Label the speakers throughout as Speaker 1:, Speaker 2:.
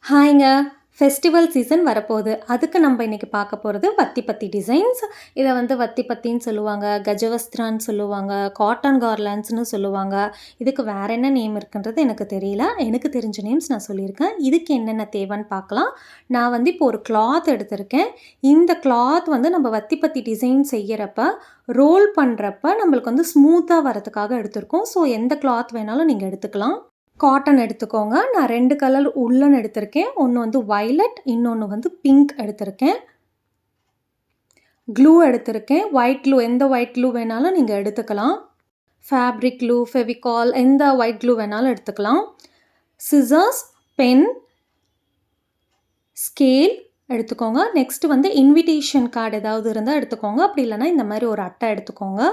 Speaker 1: ஹாய்ங்க. Festival season வரப்போகுது. அதுக்கு நம்ம இன்னைக்கு பார்க்க போறது வத்தி பத்தி டிசைன்ஸ். இத வந்து வத்தி பத்தின்னு சொல்லுவாங்க, கஜவஸ்திரான்னு சொல்லுவாங்க, காட்டன் கார்லாண்ட்ஸ்ன்னு சொல்லுவாங்க. இதுக்கு வேற என்ன நேம் இருக்குன்றது எனக்கு தெரியல. எனக்கு தெரிஞ்ச நேம்ஸ் நான் சொல்லியிருக்கேன். இதுக்கு என்னென்ன தேவைன்னு பார்க்கலாம். நான் வந்து இப்போ ஒரு கிளாத் எடுத்திருக்கேன். இந்த கிளாத் வந்து நம்ம வத்தி பத்தி டிசைன் செய்யறப்ப, ரோல் பண்றப்ப நம்மளுக்கு வந்து ஸ்மூத்தா வரதுக்காக எடுத்திருக்கோம். ஸோ எந்த கிளாத் வேணாலும் நீங்க எடுத்துக்கலாம். காட்டன் எடுத்துக்கோங்க. நான் 2 கலர் உல்லன் எடுத்திருக்கேன். ஒண்ணு வந்து வயலட், இன்னொன்னு வந்து பிங்க் எடுத்திருக்கேன். க்ளூ எடுத்திருக்கேன். ஒயிட் க்ளூ எந்த ஒயிட் க்ளூ வேணாலும் நீங்க எடுத்துக்கலாம். ஃபேப்ரிக் க்ளூ, ஃபெவிகால் எந்த ஒயிட் க்ளூ வேணாலும் எடுத்துக்கலாம். சிசர்ஸ், பென், ஸ்கேல் எடுத்துக்கோங்க. நெக்ஸ்ட் வந்து இன்விடேஷன் கார்டு ஏதாவது இருந்தா எடுத்துக்கோங்க. அப்படி இல்லன்னா இந்த மாரி ஒரு அட்டை எடுத்துக்கோங்க.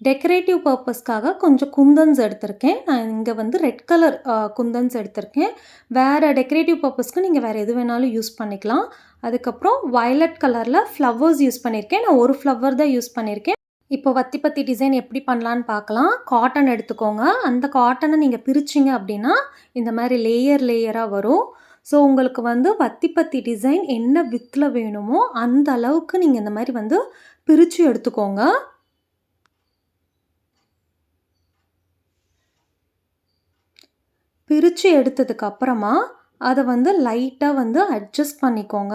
Speaker 1: டெக்கரேட்டிவ் பர்ப்பஸ்க்காக கொஞ்சம் குந்தன்ஸ் எடுத்திருக்கேன். நான் இங்க வந்து ரெட் கலர் குந்தன்ஸ் எடுத்திருக்கேன். வேறு டெக்கரேட்டிவ் பர்ப்பஸ்க்கு நீங்கள் வேறு எது வேணாலும் யூஸ் பண்ணிக்கலாம். அதுக்கப்புறம் வயலட் கலரில் ஃப்ளவர்ஸ் யூஸ் பண்ணியிருக்கேன். நான் ஒரு ஃப்ளவர் தான் யூஸ் பண்ணியிருக்கேன். இப்போ வத்தி பத்தி டிசைன் எப்படி பண்ணலான்னு பார்க்கலாம். காட்டன் எடுத்துக்கோங்க. அந்த காட்டனை நீங்கள் பிரிச்சிங்க அப்படின்னா இந்த மாதிரி லேயர் லேயராக வரும். ஸோ உங்களுக்கு வந்து வத்தி பத்தி டிசைன் என்ன வித்தில் வேணுமோ அந்த அளவுக்கு நீங்கள் இந்த மாதிரி வந்து பிரித்து எடுத்துக்கோங்க. பிரித்து எடுத்ததுக்கு அப்புறமா அதை வந்து லைட்டாக வந்து அட்ஜஸ்ட் பண்ணிக்கோங்க.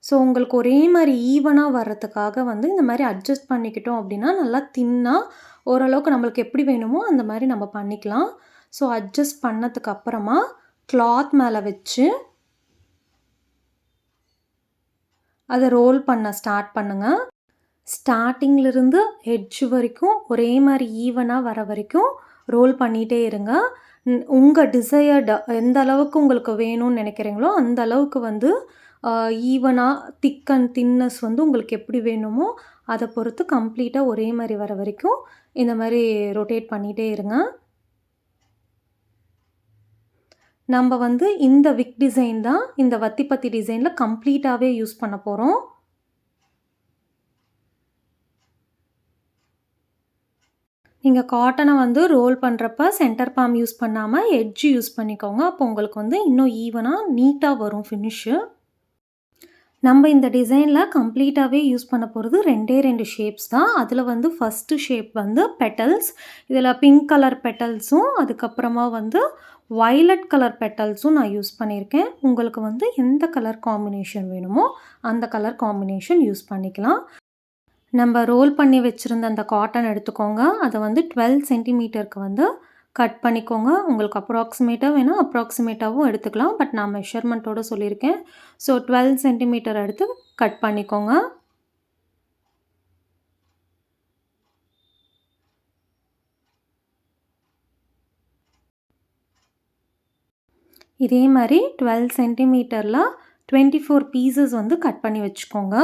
Speaker 1: ஸோ உங்களுக்கு ஒரே மாதிரி ஈவனாக வர்றதுக்காக வந்து இந்த மாதிரி அட்ஜஸ்ட் பண்ணிக்கிட்டோம் அப்படின்னா நல்லா தின்னாக ஓரளவுக்கு நம்மளுக்கு எப்படி வேணுமோ அந்த மாதிரி நம்ம பண்ணிக்கலாம். ஸோ அட்ஜஸ்ட் பண்ணதுக்கு அப்புறமா கிளாத் மேலே வச்சு அதை ரோல் பண்ண ஸ்டார்ட் பண்ணுங்கள். ஸ்டார்டிங்கிலிருந்து எட்ஜ் வரைக்கும் ஒரே மாதிரி ஈவனாக வர வரைக்கும் ரோல் பண்ணிகிட்டே இருங்க. உங்கள் டிசையர்டு எந்த அளவுக்கு உங்களுக்கு வேணும்னு நினைக்கிறீங்களோ அந்த அளவுக்கு வந்து ஈவனாக திக் அண்ட் தின்னஸ் வந்து உங்களுக்கு எப்படி வேணுமோ அதை பொறுத்து கம்ப்ளீட்டாக ஒரே மாதிரி வர வரைக்கும் இந்த மாதிரி ரொட்டேட் பண்ணிகிட்டே இருங்க. நம்ம வந்து இந்த விக் டிசைன் தான் இந்த வத்தி பத்தி டிசைனில் கம்ப்ளீட்டாகவே யூஸ் பண்ண போகிறோம். நீங்கள் காட்டனை வந்து ரோல் பண்ணுறப்ப சென்டர் பாம் யூஸ் பண்ணாமல் எட்ஜ் யூஸ் பண்ணிக்கோங்க. அப்போ உங்களுக்கு வந்து இன்னும் ஈவனாக நீட்டாக வரும் ஃபினிஷு. நம்ம இந்த டிசைனில் கம்ப்ளீட்டாகவே யூஸ் பண்ண போகிறது 2 ஷேப்ஸ் தான். அதில் வந்து ஃபஸ்ட்டு ஷேப் வந்து பெட்டல்ஸ். இதில் பிங்க் கலர் பெட்டல்ஸும் அதுக்கப்புறமா வந்து வயலட் கலர் பெட்டல்ஸும் நான் யூஸ் பண்ணியிருக்கேன். உங்களுக்கு வந்து எந்த கலர் காம்பினேஷன் வேணுமோ அந்த கலர் காம்பினேஷன் யூஸ் பண்ணிக்கலாம். நம்ம ரோல் பண்ணி வச்சுருந்த அந்த காட்டன் எடுத்துக்கோங்க. அதை வந்து 12 சென்டிமீட்டருக்கு வந்து கட் பண்ணிக்கோங்க. உங்களுக்கு அப்ராக்சிமேட்டாக வேணால் அப்ராக்சிமேட்டாகவும் எடுத்துக்கலாம். பட் நான் மெஷர்மெண்ட்டோடு சொல்லியிருக்கேன். ஸோ 12 சென்டிமீட்டர் எடுத்து கட் பண்ணிக்கோங்க. இதே மாதிரி 12 சென்டிமீட்டரில் 24 பீசஸ் வந்து கட் பண்ணி வச்சுக்கோங்க.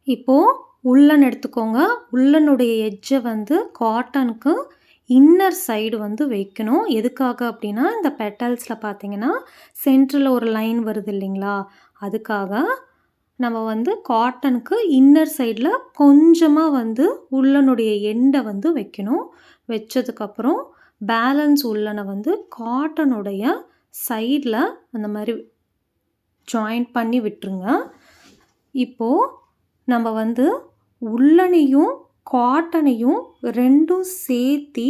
Speaker 1: இப்போது உள்ளன் எடுத்துக்கோங்க. உள்ளனுடைய எட்ஜை வந்து காட்டனுக்கு இன்னர் சைடு வந்து வைக்கணும். எதுக்காக அப்படின்னா இந்த பெட்டல்ஸில் பார்த்தீங்கன்னா சென்டரில் ஒரு லைன் வருது இல்லைங்களா, அதுக்காக நம்ம வந்து காட்டனுக்கு இன்னர் சைடில் கொஞ்சமாக வந்து உள்ளனுடைய எண்டை வந்து வைக்கணும். வச்சதுக்கப்புறம் பேலன்ஸ் உள்ளனை வந்து காட்டனுடைய சைடில் அந்த மாதிரி ஜாயிண்ட் பண்ணி விட்டுருங்க. இப்போது நம்ம வந்து உள்ளனையும் காட்டனையும் ரெண்டும் சேர்த்தி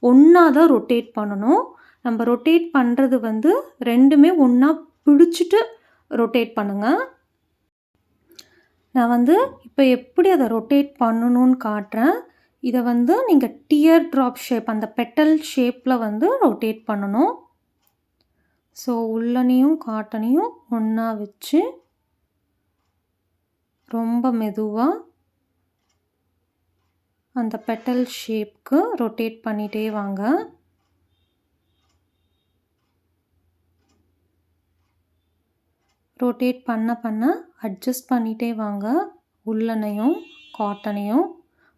Speaker 1: ஒன்றா தான் ரொட்டேட் பண்ணணும். நம்ம ரொட்டேட் பண்ணுறது வந்து ரெண்டுமே ஒன்றா பிடிச்சிட்டு ரொட்டேட் பண்ணுங்கள். நான் வந்து இப்போ எப்படி அதை ரொட்டேட் பண்ணணும்னு காட்டுறேன். இதை வந்து நீங்கள் டியர் ட்ராப் ஷேப் அந்த பெட்டல் ஷேப்பில் வந்து ரொட்டேட் பண்ணணும். ஸோ உள்ளனையும் காட்டனையும் ஒன்றா வச்சு ரொம்ப மெதுவாக அந்த பெட்டல் ஷேப்க்கு ரொட்டேட் பண்ணிகிட்டே வாங்க. ரொட்டேட் பண்ண அட்ஜஸ்ட் பண்ணிகிட்டே வாங்க. உள்ளனையும் காட்டனையும்.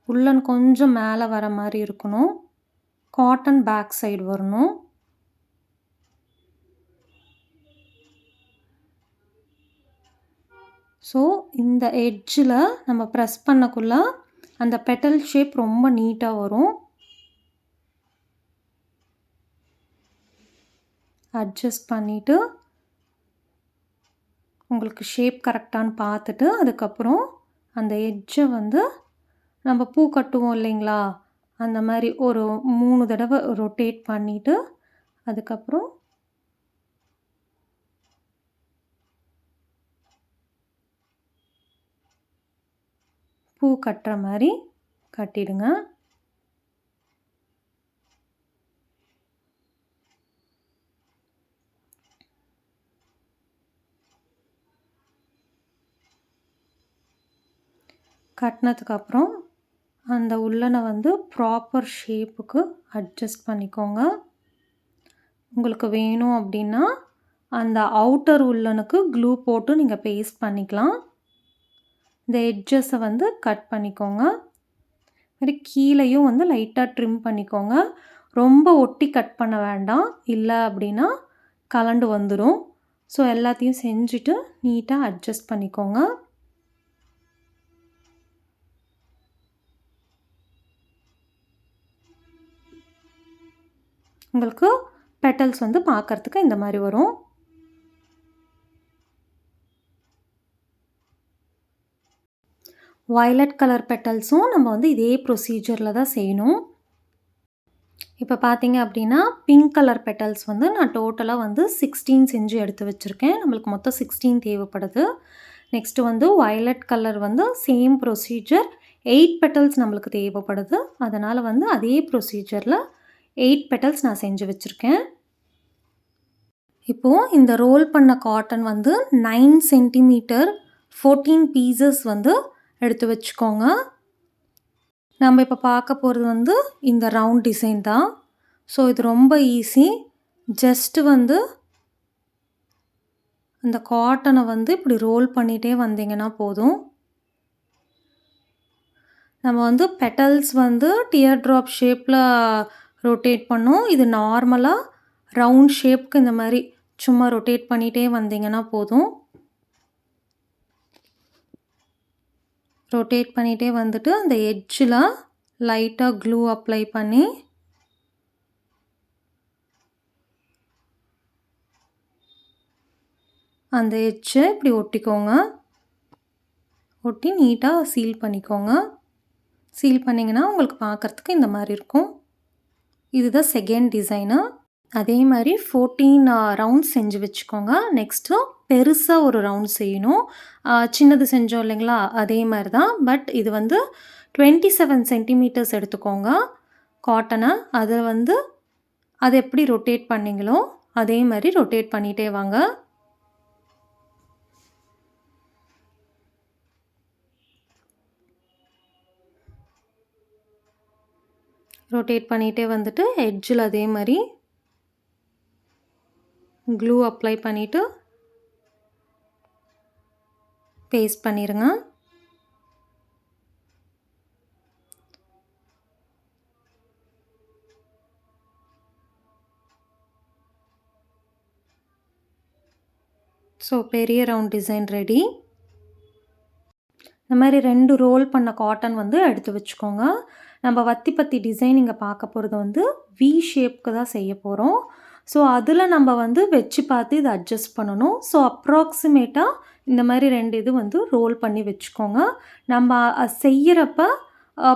Speaker 1: உள்ளன் கொஞ்சம் மேலே வர மாதிரி இருக்கணும். காட்டன் பேக் சைடு வரணும். ஸோ இந்த எட்ஜில் நம்ம ப்ரெஸ் பண்ணக்குள்ள அந்த பெட்டல் ஷேப் ரொம்ப நீட்டாக வரும். அட்ஜஸ்ட் பண்ணிவிட்டு உங்களுக்கு ஷேப் கரெக்டான்னு பார்த்துட்டு, அதுக்கப்புறம் அந்த எட்ஜை வந்து நம்ம பூ கட்டுவோம் இல்லைங்களா? அந்த மாரி ஒரு 3 தடவ ரொட்டேட் பண்ணிட்டு, அதுக்கப்புறம் பூ கட்டுற மாரி கட்டிடுங்க. கட்டினதுக்கப்புறம் அந்த உள்ளன வந்து ப்ராப்பர் ஷேப்புக்கு அட்ஜஸ்ட் பண்ணிக்கோங்க. உங்களுக்கு வேணும் அப்படின்னா, அந்த அவுட்டர் உள்ளனுக்கு க்ளூ போட்டு நீங்கள் பேஸ்ட் பண்ணிக்கலாம். இந்த எட்ஜஸை வந்து கட் பண்ணிக்கோங்க. மாதிரி கீழேயும் வந்து லைட்டாக ட்ரிம் பண்ணிக்கோங்க. ரொம்ப ஒட்டி கட் பண்ண வேண்டாம். இல்லை அப்படின்னா கலண்டு வந்துடும். ஸோ எல்லாத்தையும் செஞ்சுட்டு நீட்டாக அட்ஜஸ்ட் பண்ணிக்கோங்க. உங்களுக்கு பெட்டல்ஸ் வந்து பார்க்குறதுக்கு இந்த மாதிரி வரும். வயலட் கலர் பெட்டல்ஸும் நம்ம வந்து இதே ப்ரொசீஜரில் தான் செய்யணும். இப்போ பார்த்தீங்க அப்படின்னா பிங்க் கலர் பெட்டல்ஸ் வந்து நான் டோட்டலாக வந்து 16 செஞ்சு எடுத்து வச்சுருக்கேன். நம்மளுக்கு மொத்தம் 16 தேவைப்படுது. நெக்ஸ்ட்டு வந்து வயலட் கலர் வந்து சேம் ப்ரொசீஜர் 8 பெட்டல்ஸ் நம்மளுக்கு தேவைப்படுது. அதனால் வந்து அதே ப்ரொசீஜரில் 8 பெட்டல்ஸ் நான் செஞ்சு வச்சுருக்கேன். இப்போது இந்த ரோல் பண்ண காட்டன் வந்து 9 சென்டிமீட்டர் 14 பீசஸ் வந்து எடுத்து வச்சுக்கோங்க. நம்ம இப்போ பார்க்க போகிறது வந்து இந்த ரவுண்ட் டிசைன் தான். ஸோ இது ரொம்ப ஈஸி. ஜஸ்ட்டு வந்து அந்த காட்டனை வந்து இப்படி ரோல் பண்ணிகிட்டே வந்தீங்கன்னா போதும். நம்ம வந்து பெட்டல்ஸ் வந்து டியர் ட்ராப் ஷேப்பில் ரொட்டேட் பண்ணோம். இது நார்மலாக ரவுண்ட் ஷேப்புக்கு இந்த மாதிரி சும்மா ரொட்டேட் பண்ணிகிட்டே வந்தீங்கன்னா போதும். ரொட்டேட் பண்ணிகிட்டே வந்துட்டு அந்த எட்ஜில் லைட்டாக க்ளூ அப்ளை பண்ணி அந்த எட்ஜை இப்படி ஒட்டிக்கோங்க. ஒட்டி நீட்டாக சீல் பண்ணிக்கோங்க. சீல் பண்ணிங்கன்னா உங்களுக்கு பார்க்குறதுக்கு இந்த மாதிரி இருக்கும். இதுதான் செகண்ட் டிசைனு. அதே மாதிரி 14 ரவுண்ட்ஸ் செஞ்சு வச்சுக்கோங்க. நெக்ஸ்ட்டு பெருசாக ஒரு ரவுண்ட் செய்யணும். சின்னது செஞ்சோம் இல்லைங்களா? அதே மாதிரி தான். பட் இது வந்து 27 சென்டிமீட்டர்ஸ் எடுத்துக்கோங்க காட்டனை. அதை வந்து அதை எப்படி ரொட்டேட் பண்ணிங்களோ அதே மாதிரி ரொட்டேட் பண்ணிகிட்டே வாங்க. ரொட்டேட் பண்ணிகிட்டே வந்துட்டு எட்ஜில் அதே மாதிரி க்ளூ அப்ளை பண்ணிவிட்டு பேஸ்ட் பண்ணிடுங்க. ஸோ பெரிய ரவுண்ட் டிசைன் ரெடி. இந்த மாதிரி 2 ரோல் பண்ண காட்டன் வந்து எடுத்து வச்சுக்கோங்க. நம்ம வத்தி பத்தி டிசைன் இங்கே பார்க்க போகிறது வந்து வி ஷேப்க்கு தான் செய்ய போகிறோம். ஸோ அதில் நம்ம வந்து வச்சு பார்த்து இதை அட்ஜஸ்ட் பண்ணணும். ஸோ அப்ராக்சிமேட்டாக இந்த மாதிரி 2 இது வந்து ரோல் பண்ணி வச்சுக்கோங்க. நம்ம செய்கிறப்ப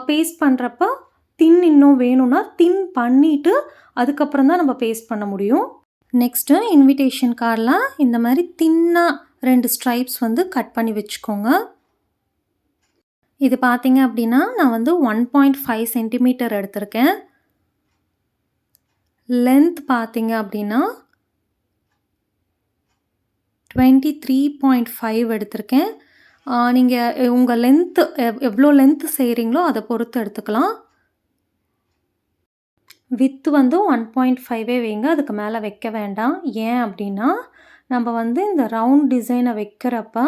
Speaker 1: பேஸ்ட் பண்ணுறப்ப தின் இன்னும் வேணும்னா தின் பண்ணிவிட்டு அதுக்கப்புறம் தான் நம்ம பேஸ்ட் பண்ண முடியும். நெக்ஸ்ட்டு இன்விடேஷன் கார்டில் இந்த மாதிரி தின்னாக 2 ஸ்ட்ரைப்ஸ் வந்து கட் பண்ணி வச்சுக்கோங்க. இது பார்த்தீங்க அப்படின்னா நான் வந்து 1.5 சென்டிமீட்டர் எடுத்திருக்கேன். லென்த் பார்த்தீங்க அப்படின்னா 23.5 எடுத்திருக்கேன். நீங்கள் உங்கள் லென்த்து எவ்வளோ லென்த்து செய்கிறீங்களோ அதை பொறுத்து எடுத்துக்கலாம். வித்து வந்து 1.5 வைங்க. அதுக்கு மேலே வைக்க வேண்டாம். ஏன் அப்படின்னா நம்ம வந்து இந்த ரவுண்ட் டிசைனை வைக்கிறப்ப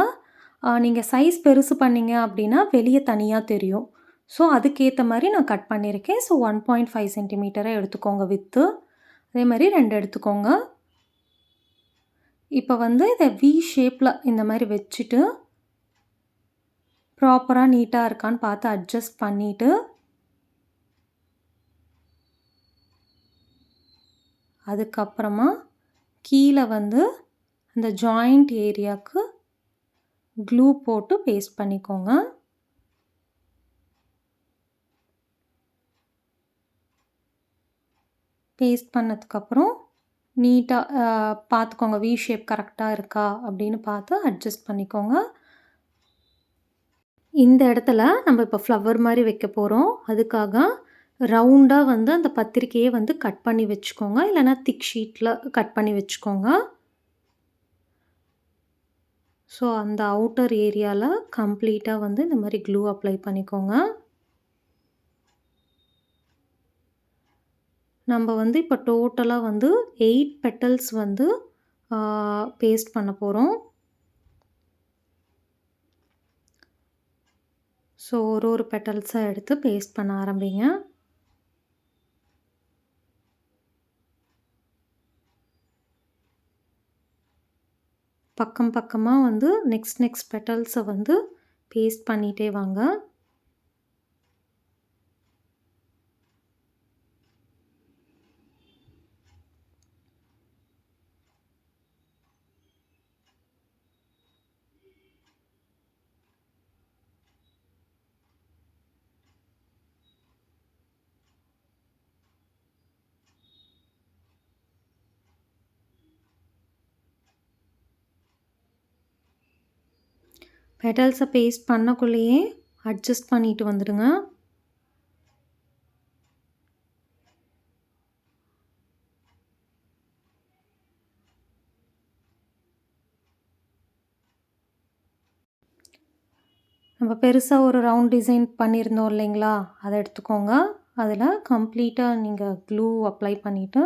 Speaker 1: நீங்கள் சைஸ் பெருசு பண்ணிங்க அப்படின்னா வெளியே தனியாக தெரியும். ஸோ அதுக்கேற்ற மாதிரி நான் கட் பண்ணியிருக்கேன். ஸோ 1.5 சென்டிமீட்டரை எடுத்துக்கோங்க வித்து. அதே மாதிரி 2 எடுத்துக்கோங்க. இப்போ வந்து இதை வி ஷேப்பில் இந்த மாதிரி வச்சுட்டு ப்ராப்பராக நீட்டாக இருக்கான்னு பார்த்து அட்ஜஸ்ட் பண்ணிவிட்டு அதுக்கப்புறமா கீழே வந்து அந்த ஜாயிண்ட் ஏரியாவுக்கு க்ளூ போட்டு பேஸ்ட் பண்ணிக்கோங்க. பேஸ்ட் பண்ணதுக்கப்புறம் நீட்டாக பார்த்துக்கோங்க, வி ஷேப் கரெக்டாக இருக்கா அப்படின்னு பார்த்து அட்ஜஸ்ட் பண்ணிக்கோங்க. இந்த இடத்துல நம்ம இப்போ ஃப்ளவர் மாதிரி வைக்க போகிறோம். அதுக்காக ரவுண்டாக வந்து அந்த பத்திரிக்கையை வந்து கட் பண்ணி வச்சுக்கோங்க, இல்லைனா திக் ஷீட்டில் கட் பண்ணி வச்சுக்கோங்க. ஸோ அந்த அவுட்டர் ஏரியாவில் கம்ப்ளீட்டாக வந்து இந்த மாதிரி க்ளூ அப்ளை பண்ணிக்கோங்க. நம்ம வந்து இப்போ டோட்டலாக வந்து 8 பெட்டல்ஸ் வந்து பேஸ்ட் பண்ண போகிறோம். ஸோ ஒரு பெட்டல்ஸாக எடுத்து பேஸ்ட் பண்ண ஆரம்பிங்க. பக்கம் பக்கமாக வந்து நெக்ஸ்ட் பெட்டல்ஸை வந்து பேஸ்ட் பண்ணிகிட்டே வாங்க. பெட்டல்ஸை பேஸ்ட் பண்ணக்குள்ளேயே அட்ஜஸ்ட் பண்ணிட்டு வந்துடுங்க. நம்ம பெருசாக ஒரு ரவுண்ட் டிசைன் பண்ணியிருந்தோம் இல்லைங்களா, அதை எடுத்துக்கோங்க. அதில் கம்ப்ளீட்டாக நீங்கள் க்ளூ அப்ளை பண்ணிவிட்டு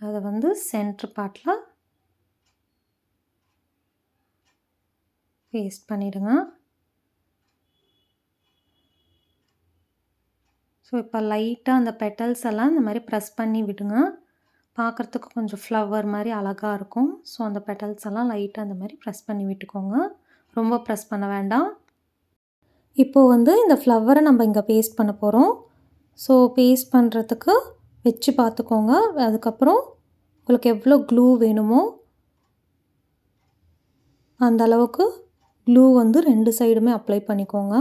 Speaker 1: அதை வந்து சென்டர் பார்ட்டில் பேஸ்ட் பண்ணிவிடுங்க. ஸோ இப்போ லைட்டாக அந்த பெட்டல்ஸ் எல்லாம் இந்த மாதிரி ப்ரெஸ் பண்ணி விடுங்க. பார்க்குறதுக்கு கொஞ்சம் ஃப்ளவர் மாதிரி அழகாக இருக்கும். ஸோ அந்த பெட்டல்ஸ் எல்லாம் லைட்டாக அந்த மாதிரி ப்ரெஸ் பண்ணி விட்டுக்கோங்க. ரொம்ப ப்ரெஸ் பண்ண வேண்டாம். இப்போது வந்து இந்த ஃப்ளவரை நம்ம இங்கே பேஸ்ட் பண்ண போகிறோம். ஸோ பேஸ்ட் பண்ணுறதுக்கு வச்சு பார்த்துக்கோங்க. அதுக்கப்புறம் உங்களுக்கு எவ்வளோ க்ளூ வேணுமோ அந்த அளவுக்கு க்ளூ வந்து 2 சைடுமே அப்ளை பண்ணிக்கோங்க.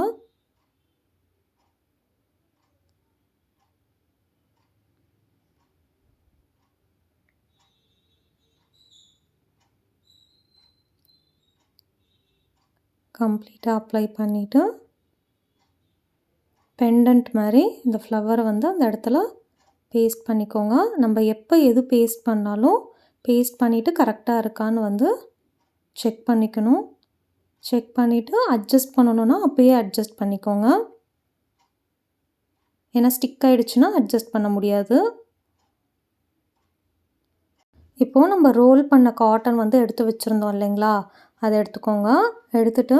Speaker 1: கம்ப்ளீட்டாக அப்ளை பண்ணிவிட்டு பெண்டன்ட் மாதிரி இந்த ஃப்ளவரை வந்து அந்த இடத்துல பேஸ்ட் பண்ணிக்கோங்க. நம்ம எப்போ எது பேஸ்ட் பண்ணாலும் பேஸ்ட் பண்ணிவிட்டு கரெக்டாக இருக்கான்னு வந்து செக் பண்ணிக்கணும். செக் பண்ணிவிட்டு அட்ஜஸ்ட் பண்ணணுன்னா அப்போயே அட்ஜஸ்ட் பண்ணிக்கோங்க. ஏன்னா ஸ்டிக் ஆகிடுச்சுன்னா அட்ஜஸ்ட் பண்ண முடியாது. இப்போது நம்ம ரோல் பண்ண காட்டன் வந்து எடுத்து வச்சுருந்தோம் இல்லைங்களா, அதை எடுத்துக்கோங்க. எடுத்துகிட்டு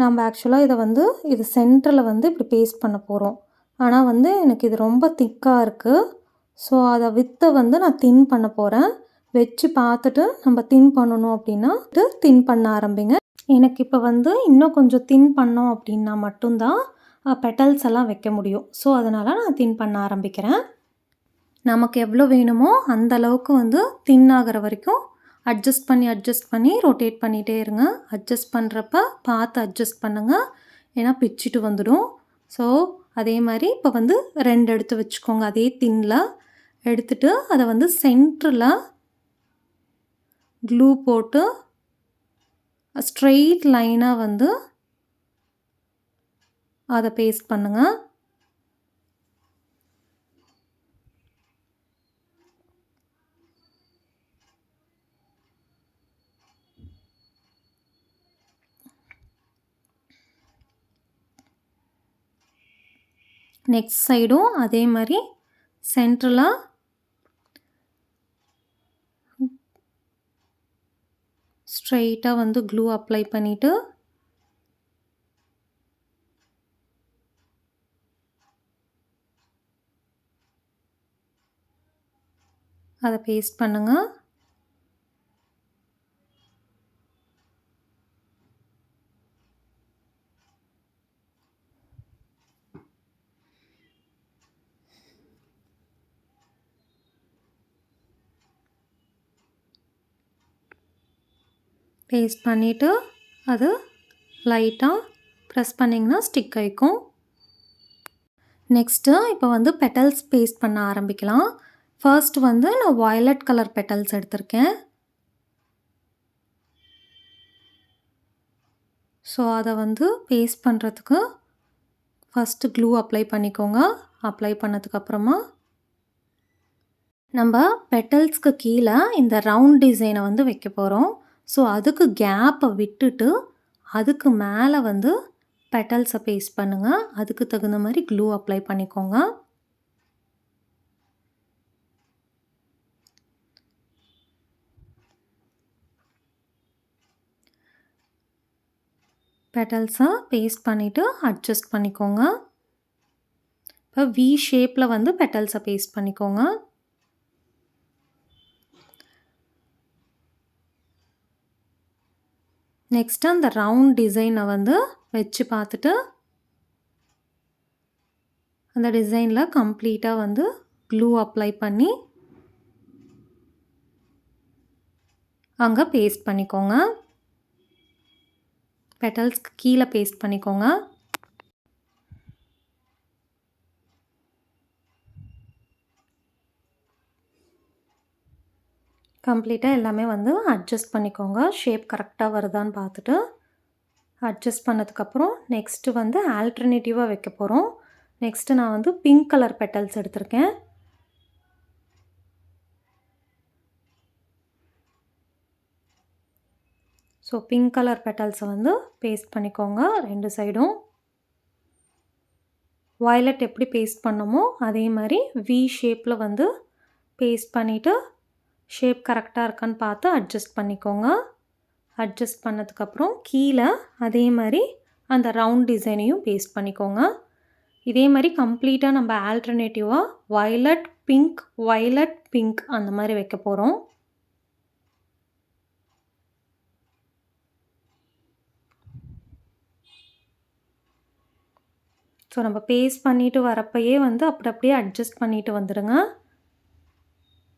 Speaker 1: நம்ம ஆக்சுவலாக இதை வந்து இது சென்டரில் வந்து இப்படி பேஸ்ட் பண்ண போகிறோம். ஆனால் வந்து எனக்கு இது ரொம்ப திக்காக இருக்குது. ஸோ அதை வித்தை வந்து நான் தின் பண்ண போகிறேன். வச்சு பார்த்துட்டு நம்ம தின் பண்ணணும் அப்படின்னா தின் பண்ண ஆரம்பிங்க. எனக்கு இப்போ வந்து இன்னும் கொஞ்சம் தின் பண்ணோம் அப்படின்னா மட்டும்தான் பெட்டல்ஸ் எல்லாம் வைக்க முடியும். ஸோ அதனால் நான் தின் பண்ண ஆரம்பிக்கிறேன். நமக்கு எவ்வளோ வேணுமோ அந்த அளவுக்கு வந்து தின் ஆகிற வரைக்கும் அட்ஜஸ்ட் பண்ணி ரொட்டேட் பண்ணிகிட்டே இருங்க. அட்ஜஸ்ட் பண்ணுறப்ப பார்த்து அட்ஜஸ்ட் பண்ணுங்கள், ஏன்னா பிச்சுட்டு வந்துடும். ஸோ அதே மாதிரி இப்போ வந்து 2 எடுத்து வச்சுக்கோங்க. அதே தின்னில் எடுத்துகிட்டு அதை வந்து சென்டரில் க்ளூ போட்டு ஸ்ட்ரெயிட் லைனாக வந்து அதை பேஸ்ட் பண்ணுங்கள். நெக்ஸ்ட் சைடும் அதே மாதிரி சென்டரில் ஸ்ட்ரெயிட்டாக வந்து க்ளூ அப்ளை பண்ணிவிட்டு அதை பேஸ்ட் பண்ணுங்கள். பேஸ்ட் பண்ணிவிட்டு அது லைட்டாக ப்ரெஸ் பண்ணிங்கன்னா ஸ்டிக் ஆகிக்கும். நெக்ஸ்ட்டு இப்போ வந்து பெட்டல்ஸ் பேஸ்ட் பண்ண ஆரம்பிக்கலாம். ஃபர்ஸ்ட் வந்து நான் வயலட் கலர் பெட்டல்ஸ் எடுத்திருக்கேன். ஸோ அதை வந்து பேஸ்ட் பண்ணுறதுக்கு ஃபஸ்ட்டு க்ளூ அப்ளை பண்ணிக்கோங்க. அப்ளை பண்ணதுக்கப்புறமா நம்ம பெட்டல்ஸ்க்கு கீழே இந்த ரவுண்ட் டிசைனை வந்து வைக்க போகிறோம். ஸோ அதுக்கு கேப்பை விட்டுட்டு அதுக்கு மேலே வந்து பெட்டல்ஸை பேஸ்ட் பண்ணுங்கள். அதுக்கு தகுந்த மாதிரி க்ளூ அப்ளை பண்ணிக்கோங்க. பெட்டல்ஸை பேஸ்ட் பண்ணிவிட்டு அட்ஜஸ்ட் பண்ணிக்கோங்க. இப்போ வி ஷேப்பில் வந்து பெட்டல்ஸை பேஸ்ட் பண்ணிக்கோங்க. நெக்ஸ்ட்டு அந்த ரவுண்ட் டிசைனை வந்து வச்சு பார்த்துட்டு அந்த டிசைனில் கம்ப்ளீட்டாக வந்து க்ளூ அப்ளை பண்ணி அங்கே பேஸ்ட் பண்ணிக்கோங்க. பெட்டல்ஸ்க்கு கீழே பேஸ்ட் பண்ணிக்கோங்க. கம்ப்ளீட்டாக எல்லாமே வந்து அட்ஜஸ்ட் பண்ணிக்கோங்க. ஷேப் கரெக்டாக வருதான்னு பார்த்துட்டு அட்ஜஸ்ட் பண்ணதுக்கப்புறம் நெக்ஸ்ட்டு வந்து ஆல்டர்னேட்டிவாக வைக்க போகிறோம். நெக்ஸ்ட்டு நான் வந்து பிங்க் கலர் பெட்டல்ஸ் எடுத்திருக்கேன். ஸோ பிங்க் கலர் பெட்டல்ஸை வந்து பேஸ்ட் பண்ணிக்கோங்க 2 சைடும். வயலட் எப்படி பேஸ்ட் பண்ணோமோ அதே மாதிரி வி ஷேப்பில் வந்து பேஸ்ட் பண்ணிவிட்டு ஷேப் கரெக்டாக இருக்கான்னு பார்த்து அட்ஜஸ்ட் பண்ணிக்கோங்க. அட்ஜஸ்ட் பண்ணதுக்கப்புறம் கீழே அதே மாதிரி அந்த ரவுண்ட் டிசைனையும் பேஸ்ட் பண்ணிக்கோங்க. இதே மாதிரி கம்ப்ளீட்டாக நம்ம ஆல்டர்னேட்டிவாக வயலட் பிங்க் அந்த மாதிரி வைக்க போகிறோம். ஸோ நம்ம பேஸ்ட் பண்ணிவிட்டு வரப்பையே வந்து அப்படியே அட்ஜஸ்ட் பண்ணிவிட்டு வந்துடுங்க.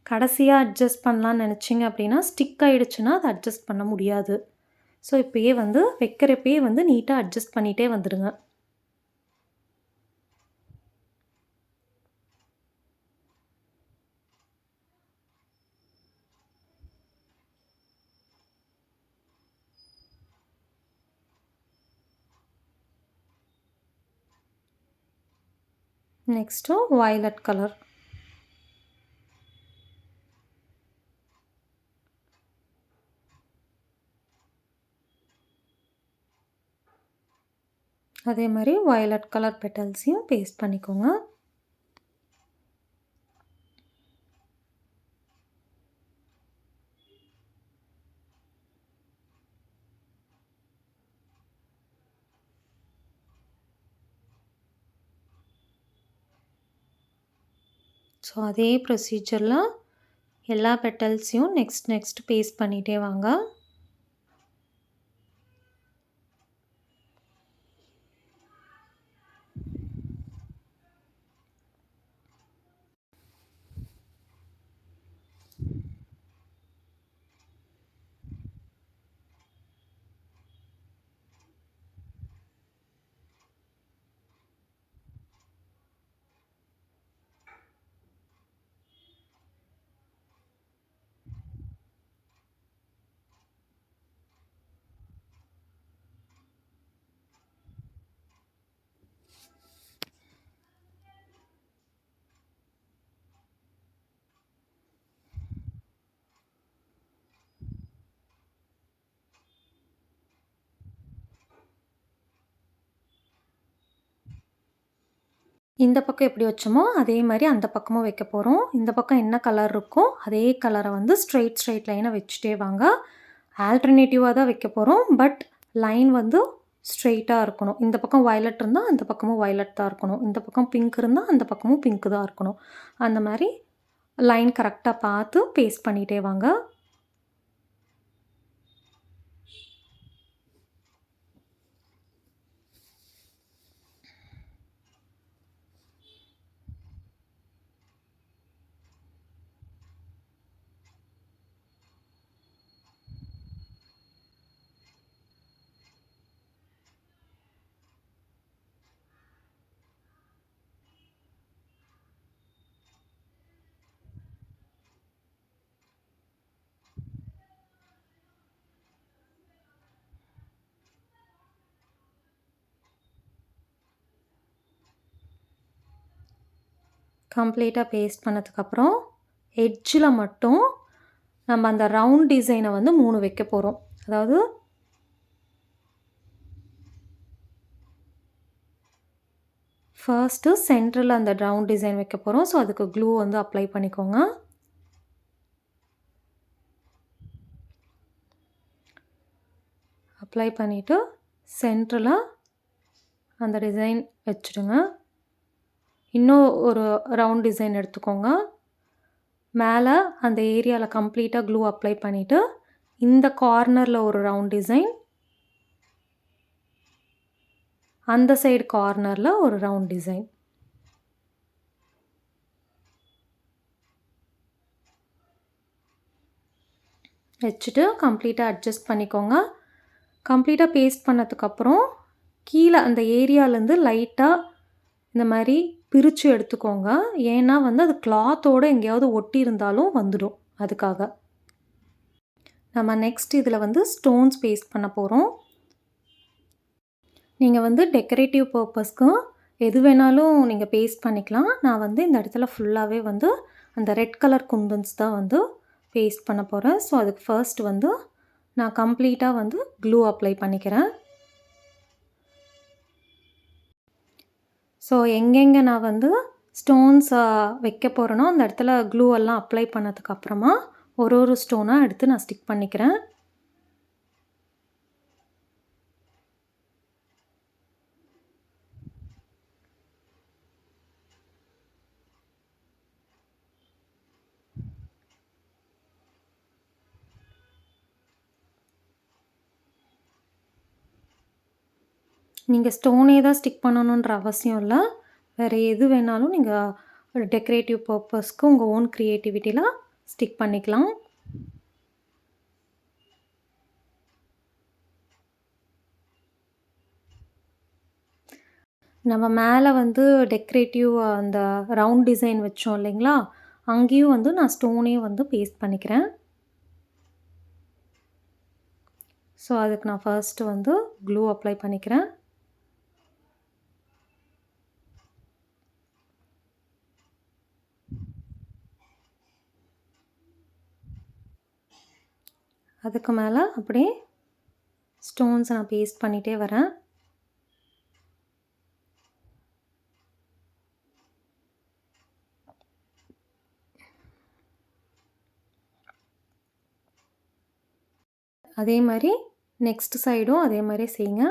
Speaker 1: கடைசியாக அட்ஜஸ்ட் பண்ணலான்னு நினச்சிங்க அப்படின்னா ஸ்டிக் ஆகிடுச்சுன்னா அதை அட்ஜஸ்ட் பண்ண முடியாது. ஸோ இப்போயே வந்து வைக்கிறப்பயே வந்து நீட்டாக அட்ஜஸ்ட் பண்ணிகிட்டே வந்துடுங்க. Next violet colour. அதே மாதிரி வயலட் கலர் பெட்டல்ஸையும் பேஸ்ட் பண்ணிக்கோங்க. ஸோ அதே ப்ரொசீஜரில் எல்லா பெட்டல்ஸையும் நெக்ஸ்ட் பேஸ்ட் பண்ணிகிட்டே வாங்க. இந்த பக்கம் எப்படி வச்சோமோ அதே மாதிரி அந்த பக்கமும் வைக்க போகிறோம். இந்த பக்கம் என்ன கலர் இருக்கோ அதே கலரை வந்து ஸ்ட்ரெயிட் லைனை வச்சுட்டே வாங்க. ஆல்டர்னேட்டிவாக தான் வைக்க போகிறோம். பட் லைன் வந்து ஸ்ட்ரெயிட்டாக இருக்கணும். இந்த பக்கம் வயலட் இருந்தால் அந்த பக்கமும் வயலட் தான் இருக்கணும். இந்த பக்கம் பிங்க் இருந்தால் அந்த பக்கமும் பிங்க் தான் இருக்கணும். அந்த மாதிரி லைன் கரெக்டாக பார்த்து பேஸ்ட் பண்ணிகிட்டே வாங்க. கம்ப்ளீட்டாக பேஸ்ட் பண்ணதுக்கப்புறம் எட்ஜில் மட்டும் நம்ம அந்த ரவுண்ட் டிசைனை வந்து 3 வைக்க போகிறோம். அதாவது ஃபர்ஸ்ட்டு சென்டரில் அந்த ரவுண்ட் டிசைன் வைக்க போகிறோம். ஸோ அதுக்கு க்ளூ வந்து அப்ளை பண்ணிக்கோங்க. அப்ளை பண்ணிவிட்டு சென்டரில் அந்த டிசைன் வச்சுடுங்க. இன்னும் ஒரு ரவுண்ட் டிசைன் எடுத்துக்கோங்க. மேலே அந்த ஏரியாவில் கம்ப்ளீட்டாக க்ளூ அப்ளை பண்ணிவிட்டு இந்த கார்னரில் ஒரு ரவுண்ட் டிசைன், அந்த சைடு கார்னரில் ஒரு ரவுண்ட் டிசைன். வச்சுட்டு கம்ப்ளீட்டாக அட்ஜஸ்ட் பண்ணிக்கோங்க. கம்ப்ளீட்டாக பேஸ்ட் பண்ணதுக்கப்புறம் கீழே அந்த ஏரியாலேருந்து லைட்டாக இந்த மாதிரி பிரித்து எடுத்துக்கோங்க. ஏன்னா வந்து அது கிளாத்தோடு எங்கேயாவது ஒட்டி இருந்தாலும் வந்துடும். அதுக்காக நம்ம நெக்ஸ்ட் இதில் வந்து ஸ்டோன்ஸ் பேஸ்ட் பண்ண போகிறோம். நீங்கள் வந்து டெக்கரேட்டிவ் பர்பஸ்க்கு எது வேணாலும் நீங்கள் பேஸ்ட் பண்ணிக்கலாம். நான் வந்து இந்த இடத்துல ஃபுல்லாகவே வந்து அந்த ரெட் கலர் குந்தன்ஸ் தான் வந்து பேஸ்ட் பண்ண போகிறேன். ஸோ அதுக்கு ஃபர்ஸ்ட் வந்து நான் கம்ப்ளீட்டாக வந்து க்ளூ அப்ளை பண்ணிக்கிறேன். ஸோ எங்கெங்கே நான் வந்து ஸ்டோன்ஸ் வைக்க போகிறேனோ அந்த இடத்துல க்ளூ எல்லாம் அப்ளை பண்ணதுக்கப்புறமா ஒரு ஸ்டோனாக எடுத்து நான் ஸ்டிக் பண்ணிக்கிறேன். நீங்கள் ஸ்டோனே தான் ஸ்டிக் பண்ணணுன்ற அவசியம் இல்லை. வேறு எது வேணாலும் நீங்கள் டெக்கரேட்டிவ் பர்பஸ்க்கு உங்கள் ஓன் க்ரியேட்டிவிட்டியில் ஸ்டிக் பண்ணிக்கலாம். நம்ம மேலே வந்து டெக்கரேட்டிவ் அந்த ரவுண்ட் டிசைன் வச்சோம் இல்லைங்களா, அங்கேயும் வந்து நான் ஸ்டோனே வந்து பேஸ்ட் பண்ணிக்கிறேன். ஸோ அதுக்கு நான் ஃபர்ஸ்ட்டு வந்து க்ளூ அப்ளை பண்ணிக்கிறேன். அதுக்கு மேலே அப்படியே ஸ்டோன்ஸை நான் பேஸ்ட் பண்ணிகிட்டே வரேன். அதே மாதிரி நெக்ஸ்ட் சைடும் அதே மாதிரி செய்யுங்க.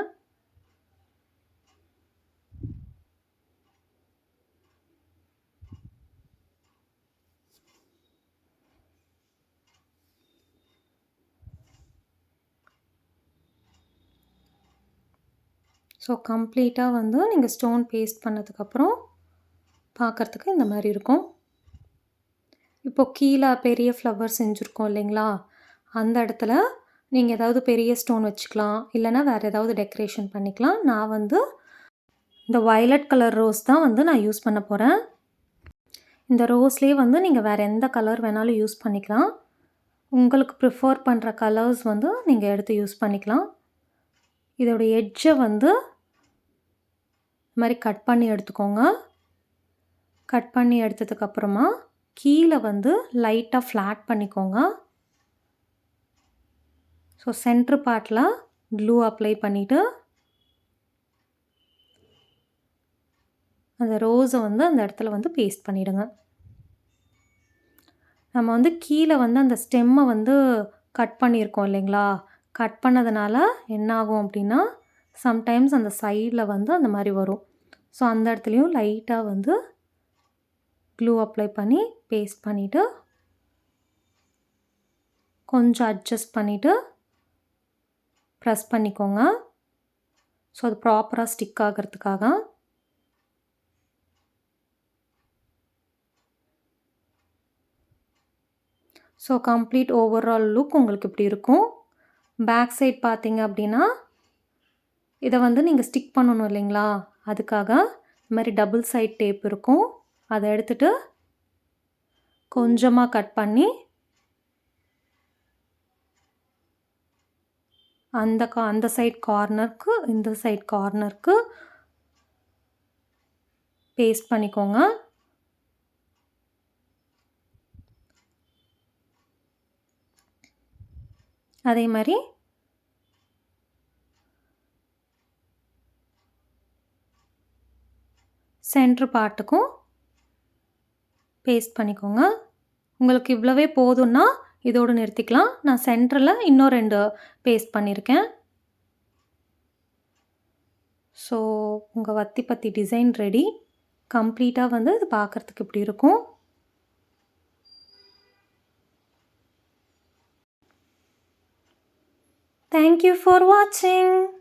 Speaker 1: ஸோ கம்ப்ளீட்டாக வந்து நீங்கள் ஸ்டோன் பேஸ்ட் பண்ணதுக்கப்புறம் பார்க்குறதுக்கு இந்த மாதிரி இருக்கும். இப்போது கீழே பெரிய ஃப்ளவர் செஞ்சுருக்கோம் இல்லைங்களா, அந்த இடத்துல நீங்கள் ஏதாவது பெரிய ஸ்டோன் வச்சுக்கலாம், இல்லைனா வேறு ஏதாவது டெக்கரேஷன் பண்ணிக்கலாம். நான் வந்து இந்த வயலட் கலர் ரோஸ் தான் வந்து நான் யூஸ் பண்ண போகிறேன். இந்த ரோஸ்லேயே வந்து நீங்கள் வேறு எந்த கலர் வேணாலும் யூஸ் பண்ணிக்கலாம். உங்களுக்கு ப்ரிஃபர் பண்ணுற கலர்ஸ் வந்து நீங்கள் எடுத்து யூஸ் பண்ணிக்கலாம். இதோட எட்ஜை வந்து இந்த மாதிரி கட் பண்ணி எடுத்துக்கோங்க. கட் பண்ணி எடுத்ததுக்கப்புறமா கீழே வந்து லைட்டாக ஃப்ளாட் பண்ணிக்கோங்க. ஸோ சென்ட்ரு பார்ட்டில் க்ளூ அப்ளை பண்ணிவிட்டு அந்த ரோஸை வந்து அந்த இடத்துல வந்து பேஸ்ட் பண்ணிவிடுங்க. நம்ம வந்து கீழே வந்து அந்த ஸ்டெம்மை வந்து கட் பண்ணியிருக்கோம் இல்லைங்களா, கட் பண்ணதுனால என்ன ஆகும் அப்படின்னா சம்டைம்ஸ் அந்த சைடில் வந்து அந்த மாதிரி வரும். ஸோ அந்த இடத்துலையும் லைட்டாக வந்து க்ளூ அப்ளை பண்ணி பேஸ்ட் பண்ணிவிட்டு கொஞ்சம் அட்ஜஸ்ட் பண்ணிவிட்டு ப்ரெஸ் பண்ணிக்கோங்க. ஸோ அது ப்ராப்பராக ஸ்டிக் ஆகிறதுக்காக. ஸோ கம்ப்ளீட் ஓவரால் லுக் உங்களுக்கு இப்படி இருக்கும். பேக் சைட் பார்த்தீங்க அப்படின்னா இதை வந்து நீங்கள் ஸ்டிக் பண்ணணும் இல்லைங்களா, அதுக்காக இந்த மாதிரி டபுள் சைட் டேப் இருக்கும். அதை எடுத்துகிட்டு கொஞ்சமாக கட் பண்ணி அந்த சைட் கார்னருக்கு இந்த சைட் கார்னருக்கு பேஸ்ட் பண்ணிக்கோங்க. அதே மாதிரி சென்ட்ரு பார்ட்டுக்கும் பேஸ்ட் பண்ணிக்கோங்க. உங்களுக்கு இவ்வளவே போதும்னா இதோடு நிறுத்திக்கலாம். நான் சென்டரில் இன்னும் 2 பேஸ்ட் பண்ணியிருக்கேன். ஸோ உங்கள் வத்தி பத்தி டிசைன் ரெடி. கம்ப்ளீட்டாக வந்து இது பார்க்குறதுக்கு இப்படி இருக்கும். Thank you for watching.